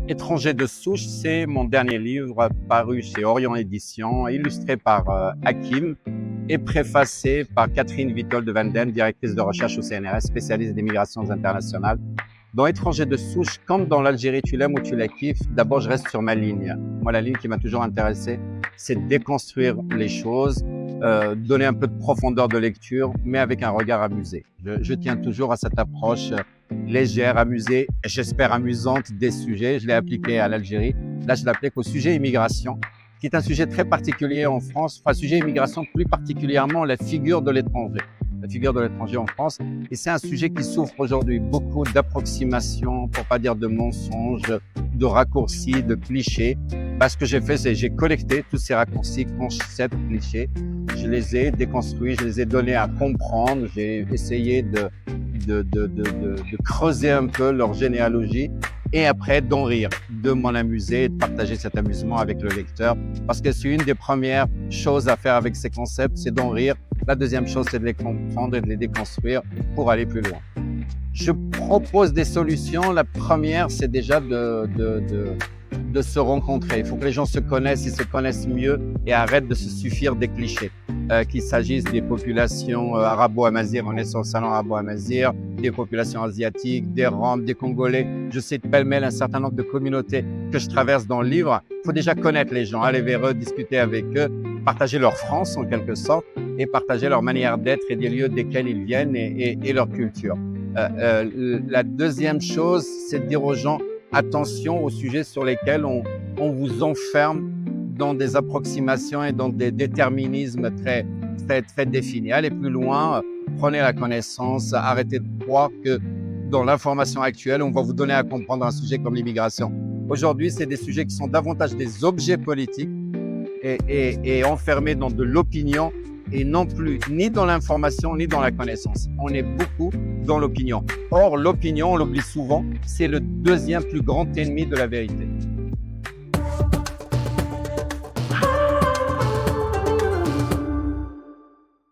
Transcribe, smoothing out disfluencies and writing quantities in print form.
Étranger de souche, c'est mon dernier livre paru chez Orion Éditions, illustré par Hakim et préfacé par Catherine Witold de Vanden, directrice de recherche au CNRS, spécialiste des migrations internationales. Dans Étranger de souche, comme dans l'Algérie, tu l'aimes ou tu la kiffes, d'abord je reste sur ma ligne. Moi, la ligne qui m'a toujours intéressé, c'est déconstruire les choses, donner un peu de profondeur de lecture, mais avec un regard amusé. Je tiens toujours à cette approche légère, amusée, j'espère amusante des sujets. Je l'ai appliqué à l'Algérie. Là, je l'applique au sujet immigration, qui est un sujet très particulier en France. Enfin, sujet immigration, plus particulièrement la figure de l'étranger. La figure de l'étranger en France. Et c'est un sujet qui souffre aujourd'hui beaucoup d'approximations, pour pas dire de mensonges, de raccourcis, de clichés. Ce que j'ai fait, c'est j'ai collecté tous ces raccourcis, concepts, clichés. Je les ai déconstruits, je les ai donnés à comprendre. J'ai essayé de creuser un peu leur généalogie et après d'en rire, de m'en amuser et de partager cet amusement avec le lecteur. Parce que c'est une des premières choses à faire avec ces concepts, c'est d'en rire. La deuxième chose, c'est de les comprendre et de les déconstruire pour aller plus loin. Je propose des solutions. La première, c'est déjà de se rencontrer. Il faut que les gens se connaissent, ils se connaissent mieux et arrêtent de se suffire des clichés. Qu'il s'agisse des populations arabo-amazières, on est sur le salon arabo-amazir, des populations asiatiques, des Roms, des Congolais. Je cite pêle-mêle un certain nombre de communautés que je traverse dans le livre. Il faut déjà connaître les gens, aller vers eux, discuter avec eux, partager leur France en quelque sorte et partager leur manière d'être et des lieux desquels ils viennent et leur culture. La deuxième chose, c'est de dire aux gens attention aux sujets sur lesquels on vous enferme dans des approximations et dans des déterminismes très définis. Allez plus loin, prenez la connaissance, arrêtez de croire que dans l'information actuelle, on va vous donner à comprendre un sujet comme l'immigration. Aujourd'hui, c'est des sujets qui sont davantage des objets politiques et enfermés dans de l'opinion et non plus ni dans l'information ni dans la connaissance. On est beaucoup dans l'opinion. Or, l'opinion, on l'oublie souvent, c'est le deuxième plus grand ennemi de la vérité.